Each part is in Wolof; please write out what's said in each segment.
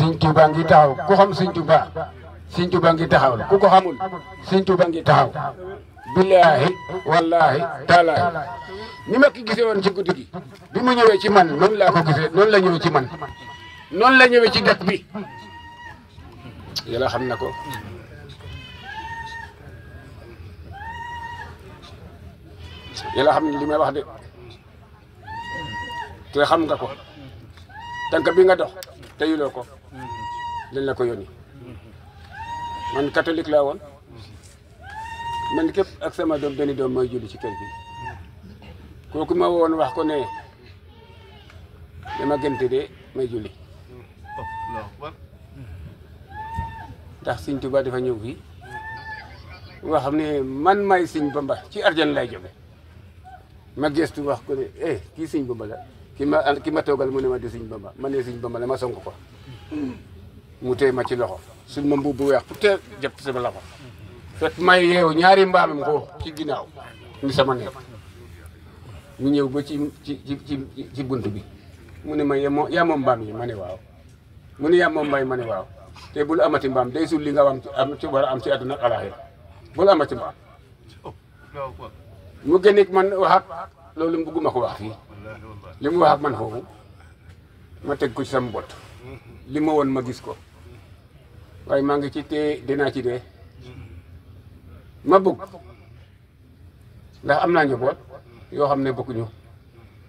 Sëñ Tuubaa ngi taxaw ku xam Sëñ Tuubaa Sëñ Tuubaa ngi taxaw ku ko xamul Sëñ Tuubaa ngi taxaw billaahi wallaahi taalaahi ni ma ki gisee woon ci guddi gi bi mu ñëwee ci man noonu laa ko gisee noonu la ñëwee ci man noonu la ñëwee ci dëkk bi yàlla xam na ko yàlla xam ne li may wax de te xam nga ko tànk bi nga dox te yuloo ko dañ la ko yónni man catholique laa woon man képp ak sama doom benn doom mooy julli ci kër gi kooku ma woon wax ko ne dama gënte de may julli ndax Sëñ Tuubaa dafa ñëw fii wax ne man may Sëñ Bamba ci arjan lay jóge ma gestu wax ko ne kii Sëñ Bamba la ki ma toogal mu ne ma di Sëñ Bamba ma ne Sëñ Bamba la ma sonk ko mu téye ma ci loxo suñ ma mbubb bu weex pour te jàpp sama loxo fekk may yeewu ñaari mbaamam ko ci ginnaaw ni sama neef mu ñëw ba ci bunt bi mu ne ma yaa moom mbaam yi ma ne waaw mu ne yaa moom mbay ma ne waaw te bul amati mbaam day sul li nga am ci war a am ci àdduna ak alaaxira bul amati mbaam mu génn man wax ak loolu bëgguma ko wax fii li mu wax ak man foofu ma teg ko ci sama bot li ma woon ma gis ko waaye maa ngi ci te dinaa ci dee ma bëgg ndax am naa njaboot yoo xam ne bokkuñu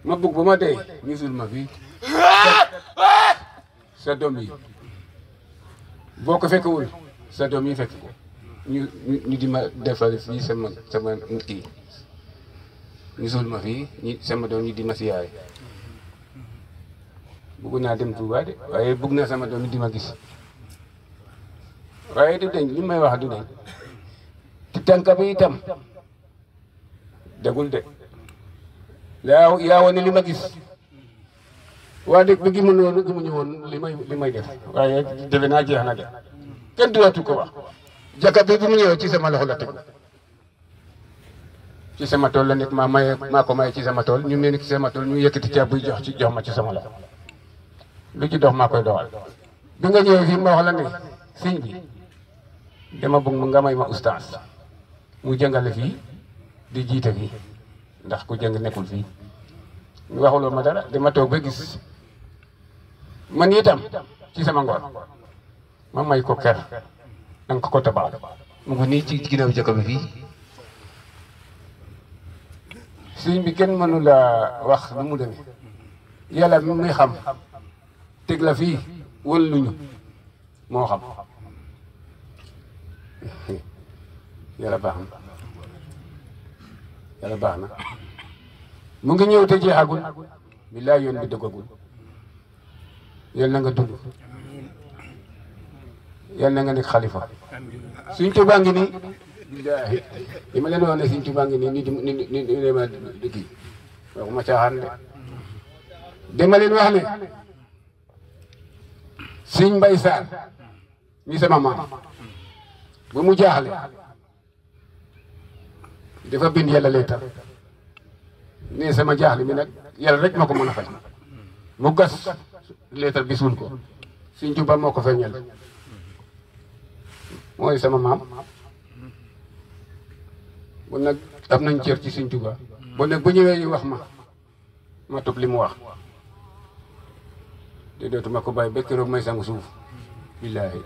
ma bëgg ba ma dee ñu suul ma fii sa doom yi boo ko fekkewul sa doom yi fekk ko ñu di ma defal fii sama kii ñu suul ma fii sama doom ñu di ma siyaare bëgg naa dem Touba de waaye bëgg naa sama doom yi di ma gis waaye du deñ li may wax du deñ te tànk bi itam dégul de yaa wane li ma gis waa dëkk bi gimuñu woon li may def waaye defe naa jeex na de kenn duwatu ko wax jaka bi mu ñëwee ci sama loxo la teg ci sama tool la nekk maa ko maye ci sama tool ñu mel ni ci sama tool ñu yëkkati ceeb buy jox ma ci sama loxo lu ci dox maa koy doxal bi nga ñëwee fii ma wax la ne sëñ bi dama bëgg nga may ma ustaas mu jàngale fii di jiite fii ndax ku jàng nekkul fii ñu waxuloo ma dara dama toog ba gis man itam ci sama ngoor ma may ko ker danga ko tabax mu ngi nii ci ginnaaw jëkk bi fii sëñ bi kenn mënu la wax nu mu demee yàlla mi muy xam teg la fii wën luñu moo xam yàlla baax na yàlla baax na mu ngi ñëw te jeexagul billaay yoon bi dëggagul yal na nga dund yal na nga nekk xalifa Sëñ Tuubaa ngi nii billaahi li ma leen wax ne Sëñ Tuubaa ngi nii ni dema kii waxuma caaxaan de dama leen wax ne Sëñ Mbay Saar mi sama maam ba mu jaaxle dafa bind yàlla leetar ne sama jaaxle mi nag yàlla rek moo ko mën a faj mu gas leetar bi suul ko Sëñ Tuubaa moo ko feeñal mooy sama maam bon nag am nañ cër ci Sëñ Tuubaa bon nag bu ñëwee wax ma topp li mu wax te dootuma ko bàyyi ba keroog may sangu suuf billaahi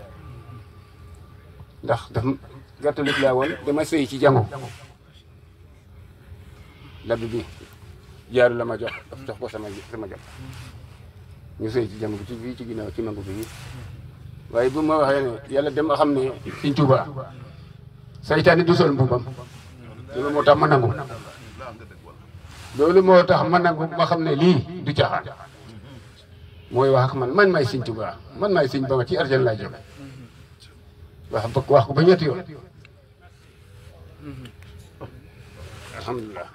ndax daf catholique laa woon dama sëy ci jango labbi bi jaaru la ma jox ko sama jox ñu sëy ci jango bi ci fii ci ginnaaw ci mangu bi waaye bu ma waxee ne yàlla dem xam ne Sëñ Tuubaa saytaane du sol mbubam loolu moo tax ma nangu loolu moo tax ma nangu ma xam ne lii du caaxaan mooy wax ak man maay Sëñ Tuubaa man maay Sëñ Bamba ci arjan laa jóge wax ko ba ñetti yoon alhamdulilah